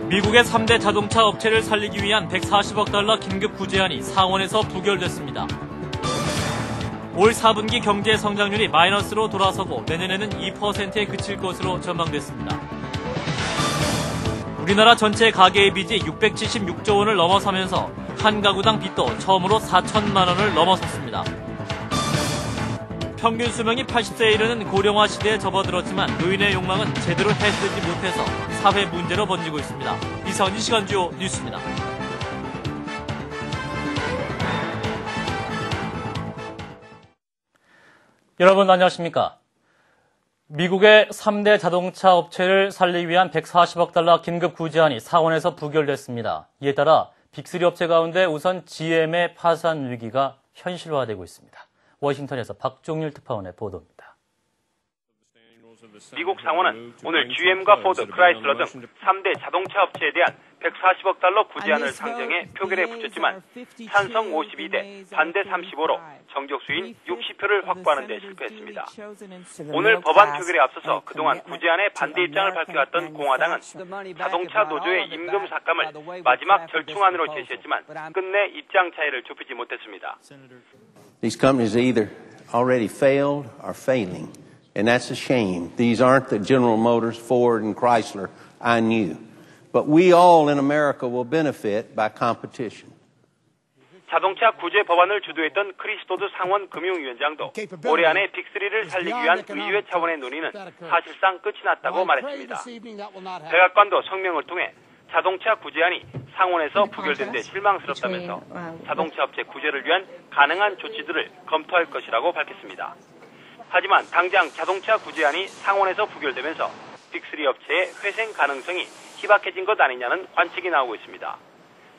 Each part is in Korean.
미국의 3대 자동차 업체를 살리기 위한 140억 달러 긴급 구제안이 상원에서 부결됐습니다. 올 4분기 경제 성장률이 마이너스로 돌아서고 내년에는 2%에 그칠 것으로 전망됐습니다. 우리나라 전체 가계의 빚이 676조 원을 넘어서면서 한 가구당 빚도 처음으로 4천만 원을 넘어섰습니다. 평균 수명이 80세에 이르는 고령화 시대에 접어들었지만 노인의 욕망은 제대로 해소되지 못해서 사회 문제로 번지고 있습니다. 이상은 이 시간 주요 뉴스입니다. 여러분 안녕하십니까? 미국의 3대 자동차 업체를 살리기 위한 140억 달러 긴급 구제안이 상원에서 부결됐습니다. 이에 따라 빅3 업체 가운데 우선 GM의 파산 위기가 현실화되고 있습니다. 워싱턴에서 박종률 특파원의 보도입니다. 미국 상원은 오늘 GM과 포드, 크라이슬러 등 3대 자동차 업체에 대한 140억 달러 구제안을 상정해 표결에 붙였지만 찬성 52대, 반대 35로 정족수인 60표를 확보하는 데 실패했습니다. 오늘 법안 표결에 앞서서 그동안 구제안에 반대 입장을 밝혀왔던 공화당은 자동차 노조의 임금 삭감을 마지막 절충안으로 제시했지만 끝내 입장 차이를 좁히지 못했습니다. These companies either already failed or failing. And that's a shame. These aren't the General Motors, Ford, and Chrysler I knew. But we all in America will benefit by competition. 자동차 구제 법안을 주도했던 크리스토드 상원 금융위원장도 올해 안에 빅3를 살리기 위한 의회 차원의 논의는 사실상 끝이 났다고 말했습니다. 백악관도 성명을 통해 자동차 구제안이 상원에서 부결된 데 실망스럽다면서 자동차 업체 구제를 위한 가능한 조치들을 검토할 것이라고 밝혔습니다. 하지만 당장 자동차 구제안이 상원에서 부결되면서 빅3 업체의 회생 가능성이 희박해진 것 아니냐는 관측이 나오고 있습니다.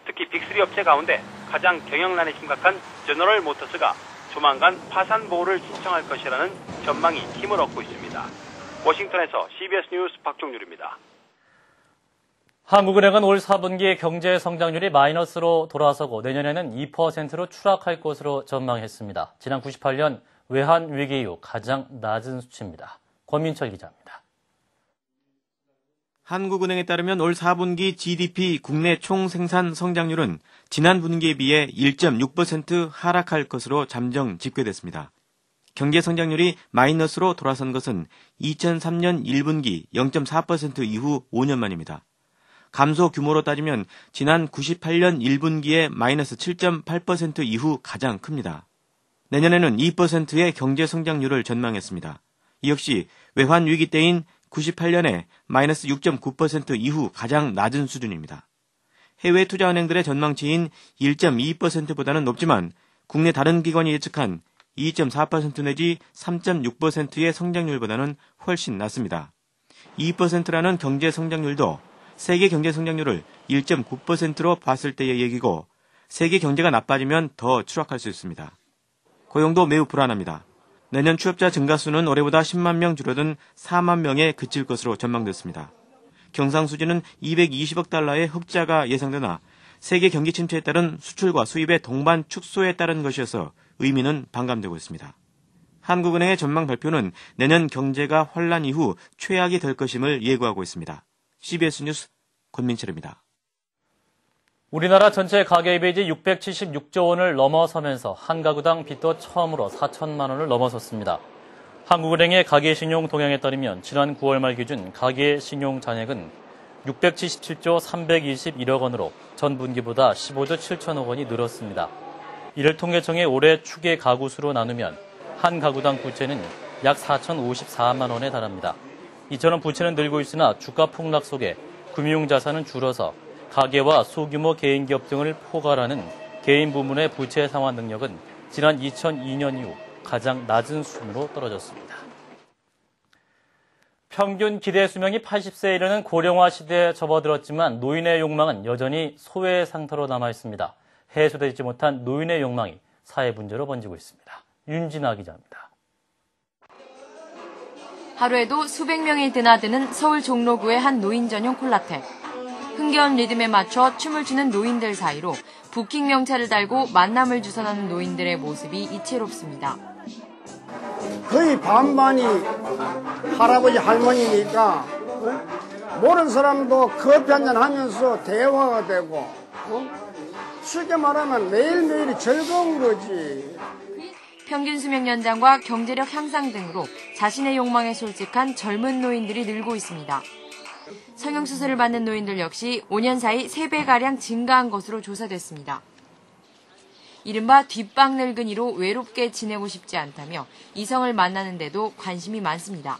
특히 빅3 업체 가운데 가장 경영난이 심각한 제너럴 모터스가 조만간 파산 보호를 신청할 것이라는 전망이 힘을 얻고 있습니다. 워싱턴에서 CBS 뉴스 박종률입니다. 한국은행은 올 4분기 경제 성장률이 마이너스로 돌아서고 내년에는 2%로 추락할 것으로 전망했습니다. 지난 98년 외환 위기 이후 가장 낮은 수치입니다. 권민철 기자입니다. 한국은행에 따르면 올 4분기 GDP 국내 총생산 성장률은 지난 분기에 비해 1.6% 하락할 것으로 잠정 집계됐습니다. 경제 성장률이 마이너스로 돌아선 것은 2003년 1분기 0.4% 이후 5년 만입니다. 감소 규모로 따지면 지난 98년 1분기의 마이너스 7.8% 이후 가장 큽니다. 내년에는 2%의 경제 성장률을 전망했습니다. 이 역시 외환 위기 때인 98년에 마이너스 6.9% 이후 가장 낮은 수준입니다. 해외 투자은행들의 전망치인 1.2%보다는 높지만 국내 다른 기관이 예측한 2.4% 내지 3.6%의 성장률보다는 훨씬 낮습니다. 2%라는 경제 성장률도 세계 경제 성장률을 1.9%로 봤을 때의 얘기고 세계 경제가 나빠지면 더 추락할 수 있습니다. 고용도 매우 불안합니다. 내년 취업자 증가 수는 올해보다 10만 명 줄어든 4만 명에 그칠 것으로 전망됐습니다. 경상수지는 220억 달러의 흑자가 예상되나 세계 경기 침체에 따른 수출과 수입의 동반 축소에 따른 것이어서 의미는 반감되고 있습니다. 한국은행의 전망 발표는 내년 경제가 혼란 이후 최악이 될 것임을 예고하고 있습니다. CBS 뉴스 권민철입니다. 우리나라 전체 가계의 빚이 676조 원을 넘어서면서 한 가구당 빚도 처음으로 4천만 원을 넘어섰습니다. 한국은행의 가계신용 동향에 따르면 지난 9월 말 기준 가계신용 잔액은 677조 321억 원으로 전 분기보다 15조 7천억 원이 늘었습니다. 이를 통계청의 올해 추계 가구 수로 나누면 한 가구당 부채는 약 4,054만 원에 달합니다. 이처럼 부채는 늘고 있으나 주가 폭락 속에 금융자산은 줄어서 가계와 소규모 개인기업 등을 포괄하는 개인 부문의 부채 상환 능력은 지난 2002년 이후 가장 낮은 수준으로 떨어졌습니다. 평균 기대 수명이 80세에 이르는 고령화 시대에 접어들었지만 노인의 욕망은 여전히 소외 상태로 남아있습니다. 해소되지 못한 노인의 욕망이 사회 문제로 번지고 있습니다. 윤진아 기자입니다. 하루에도 수백 명이 드나드는 서울 종로구의 한 노인 전용 콜라텍. 흥겨운 리듬에 맞춰 춤을 추는 노인들 사이로 부킹 명찰을 달고 만남을 주선하는 노인들의 모습이 이채롭습니다. 거의 반만이 할아버지 할머니니까 모르는 사람도 커피 한잔 하면서 대화가 되고, 쉽게 말하면 매일매일이 즐거운 거지. 평균 수명 연장과 경제력 향상 등으로 자신의 욕망에 솔직한 젊은 노인들이 늘고 있습니다. 성형수술을 받는 노인들 역시 5년 사이 3배가량 증가한 것으로 조사됐습니다. 이른바 뒷방 늙은이로 외롭게 지내고 싶지 않다며 이성을 만나는데도 관심이 많습니다.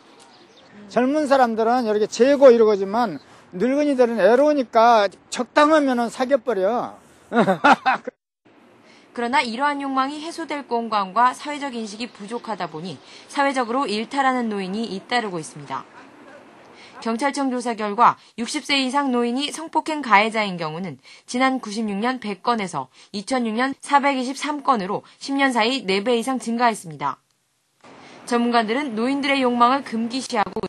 젊은 사람들은 이렇게 재고 이러거지만 늙은이들은 애로우니까 적당하면 사귀어버려. 그러나 이러한 욕망이 해소될 공간과 사회적 인식이 부족하다 보니 사회적으로 일탈하는 노인이 잇따르고 있습니다. 경찰청 조사 결과 60세 이상 노인이 성폭행 가해자인 경우는 지난 96년 100건에서 2006년 423건으로 10년 사이 4배 이상 증가했습니다. 전문가들은 노인들의 욕망을 금기시하고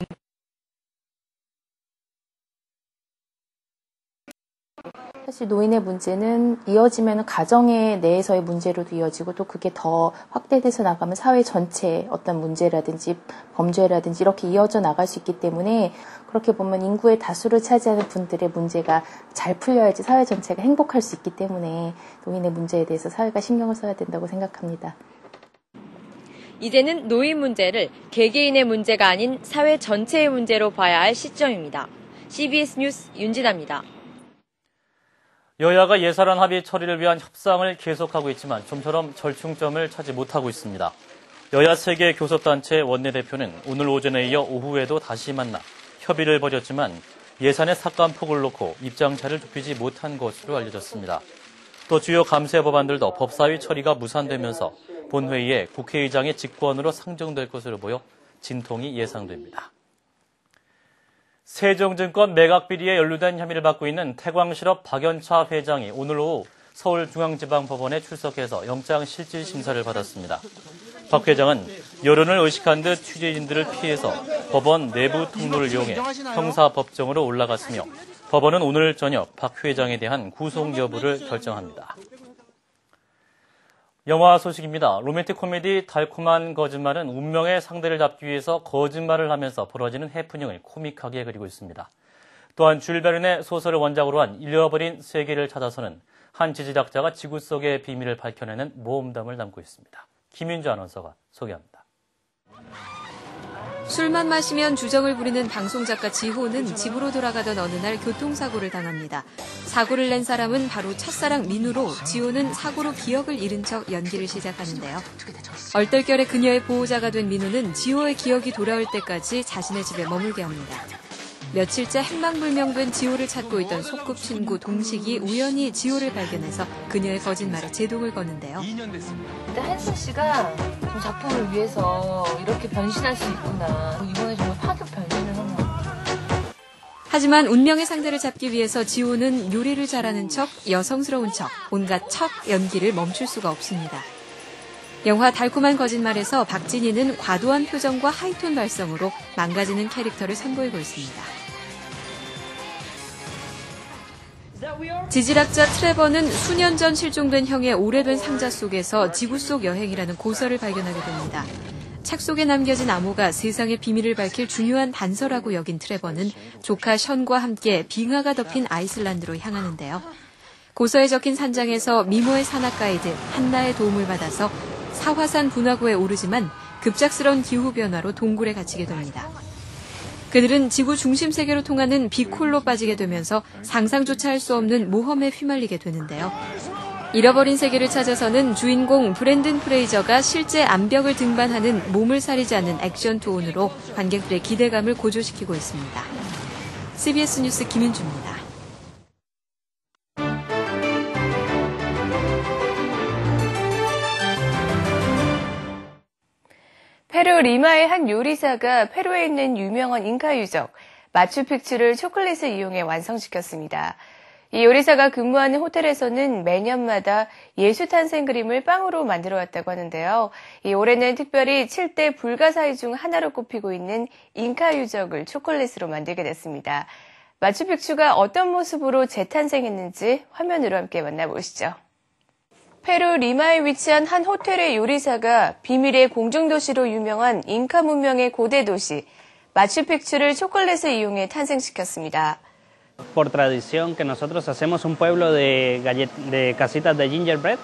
사실 노인의 문제는 이어지면 가정의 내에서의 문제로도 이어지고 또 그게 더 확대돼서 나가면 사회 전체의 어떤 문제라든지 범죄라든지 이렇게 이어져 나갈 수 있기 때문에 그렇게 보면 인구의 다수를 차지하는 분들의 문제가 잘 풀려야지 사회 전체가 행복할 수 있기 때문에 노인의 문제에 대해서 사회가 신경을 써야 된다고 생각합니다. 이제는 노인 문제를 개개인의 문제가 아닌 사회 전체의 문제로 봐야 할 시점입니다. CBS 뉴스 윤진아입니다. 여야가 예산안 합의 처리를 위한 협상을 계속하고 있지만 좀처럼 절충점을 찾지 못하고 있습니다. 여야 3개 교섭단체 원내대표는 오늘 오전에 이어 오후에도 다시 만나 협의를 벌였지만 예산의 삭감폭을 놓고 입장차를 좁히지 못한 것으로 알려졌습니다. 또 주요 감세 법안들도 법사위 처리가 무산되면서 본회의에 국회의장의 직권으로 상정될 것으로 보여 진통이 예상됩니다. 세종증권 매각비리에 연루된 혐의를 받고 있는 태광실업 박연차 회장이 오늘 오후 서울중앙지방법원에 출석해서 영장실질심사를 받았습니다. 박 회장은 여론을 의식한 듯 취재진들을 피해서 법원 내부 통로를 이용해 형사법정으로 올라갔으며 법원은 오늘 저녁 박 회장에 대한 구속 여부를 결정합니다. 영화 소식입니다. 로맨틱 코미디 달콤한 거짓말은 운명의 상대를 잡기 위해서 거짓말을 하면서 벌어지는 해프닝을 코믹하게 그리고 있습니다. 또한 줄 베른의 소설을 원작으로 한 잃어버린 세계를 찾아서는 한 지질학자가 지구 속의 비밀을 밝혀내는 모험담을 담고 있습니다. 김윤주 아나운서가 소개합니다. 술만 마시면 주정을 부리는 방송작가 지호는 집으로 돌아가던 어느 날 교통사고를 당합니다. 사고를 낸 사람은 바로 첫사랑 민우로 지호는 사고로 기억을 잃은 척 연기를 시작하는데요. 얼떨결에 그녀의 보호자가 된 민우는 지호의 기억이 돌아올 때까지 자신의 집에 머물게 합니다. 며칠째 행방불명된 지호를 찾고 있던 소꿉친구 동식이 우연히 지호를 발견해서 그녀의 거짓말에 제동을 거는데요. 근데 한승 씨가 좀 작품을 위해서 이렇게 변신할 수 있구나. 이번에 정말 파격 변신을 했나. 하지만 운명의 상대를 잡기 위해서 지호는 요리를 잘하는 척, 여성스러운 척, 온갖 척 연기를 멈출 수가 없습니다. 영화 달콤한 거짓말에서 박진희는 과도한 표정과 하이톤 발성으로 망가지는 캐릭터를 선보이고 있습니다. 지질학자 트레버는 수년 전 실종된 형의 오래된 상자 속에서 지구 속 여행이라는 고서를 발견하게 됩니다. 책 속에 남겨진 암호가 세상의 비밀을 밝힐 중요한 단서라고 여긴 트레버는 조카 션과 함께 빙하가 덮인 아이슬란드로 향하는데요. 고서에 적힌 산장에서 미모의 산악 가이드 한나의 도움을 받아서 사화산 분화구에 오르지만 급작스러운 기후변화로 동굴에 갇히게 됩니다. 그들은 지구 중심 세계로 통하는 빅홀로 빠지게 되면서 상상조차 할 수 없는 모험에 휘말리게 되는데요. 잃어버린 세계를 찾아서는 주인공 브랜든 프레이저가 실제 암벽을 등반하는 몸을 사리지 않는 액션 투혼으로 관객들의 기대감을 고조시키고 있습니다. CBS 뉴스 김윤주입니다. 페루 리마의 한 요리사가 페루에 있는 유명한 잉카 유적 마추픽추를 초콜릿을 이용해 완성시켰습니다. 이 요리사가 근무하는 호텔에서는 매년마다 예수탄생 그림을 빵으로 만들어왔다고 하는데요. 올해는 특별히 7대 불가사의 중 하나로 꼽히고 있는 잉카 유적을 초콜릿으로 만들게 됐습니다. 마추픽추가 어떤 모습으로 재탄생했는지 화면으로 함께 만나보시죠. 페루 리마에 위치한 한 호텔의 요리사가 비밀의 공중도시로 유명한 잉카 문명의 고대 도시 마추픽추를 초콜릿을 이용해 탄생시켰습니다. Por tradición que nosotros hacemos un pueblo de casitas de gingerbread,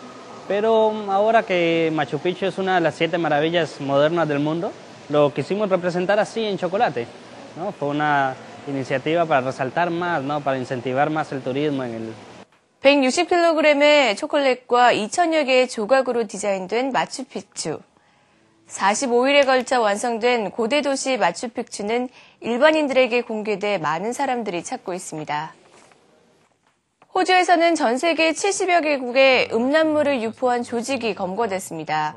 pero ahora que Machu Picchu es una de las 7 maravillas modernas del mundo, lo quisimos representar así en chocolate, ¿no? Fue una iniciativa para resaltar más, ¿no? Para incentivar más el turismo en el 160kg의 초콜릿과 2,000여 개의 조각으로 디자인된 마추픽추. 45일에 걸쳐 완성된 고대 도시 마추픽추는 일반인들에게 공개돼 많은 사람들이 찾고 있습니다. 호주에서는 전 세계 70여 개국에 음란물을 유포한 조직이 검거됐습니다.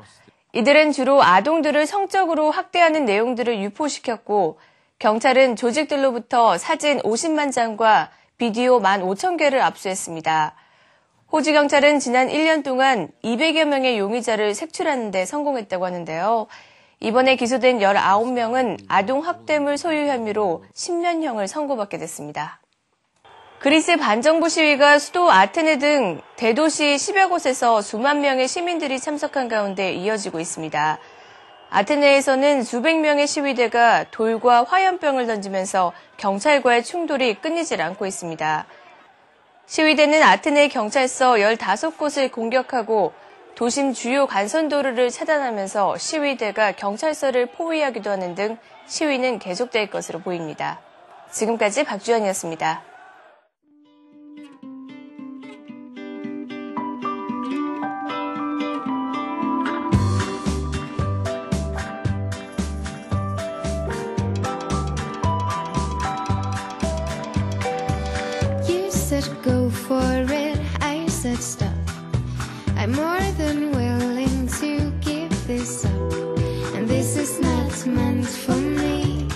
이들은 주로 아동들을 성적으로 학대하는 내용들을 유포시켰고 경찰은 조직들로부터 사진 50만 장과 비디오 15,000개를 압수했습니다. 호주 경찰은 지난 1년 동안 200여 명의 용의자를 색출하는 데 성공했다고 하는데요. 이번에 기소된 19명은 아동 학대물 소유 혐의로 10년형을 선고받게 됐습니다. 그리스 반정부 시위가 수도 아테네 등 대도시 10여 곳에서 수만 명의 시민들이 참석한 가운데 이어지고 있습니다. 아테네에서는 수백 명의 시위대가 돌과 화염병을 던지면서 경찰과의 충돌이 끊이질 않고 있습니다. 시위대는 아테네 경찰서 15곳을 공격하고 도심 주요 간선도로를 차단하면서 시위대가 경찰서를 포위하기도 하는 등 시위는 계속될 것으로 보입니다. 지금까지 박주연이었습니다. Go for it, I said stop. I'm more than willing to give this up, and this is not meant for me.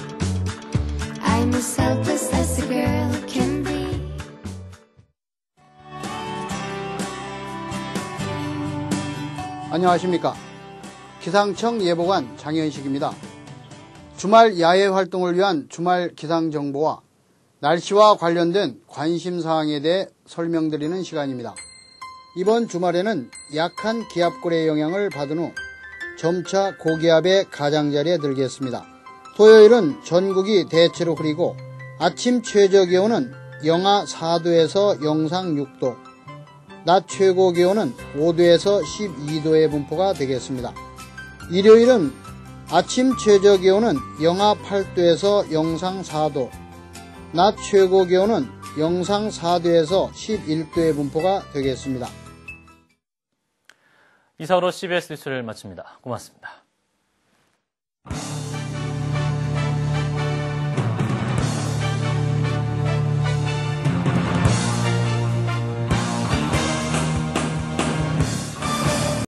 I'm as helpless as a girl can be. 안녕하십니까. 기상청 예보관 장현식입니다. 주말 야외 활동을 위한 주말 기상 정보와 날씨와 관련된 관심사항에 대해 설명드리는 시간입니다. 이번 주말에는 약한 기압골의 영향을 받은 후 점차 고기압의 가장자리에 들겠습니다. 토요일은 전국이 대체로 흐리고 아침 최저 기온은 영하 4도에서 영상 6도, 낮 최고 기온은 5도에서 12도의 분포가 되겠습니다. 일요일은 아침 최저 기온은 영하 8도에서 영상 4도, 낮 최고 기온은 영상 4도에서 11도의 분포가 되겠습니다. 이상으로 CBS 뉴스를 마칩니다. 고맙습니다.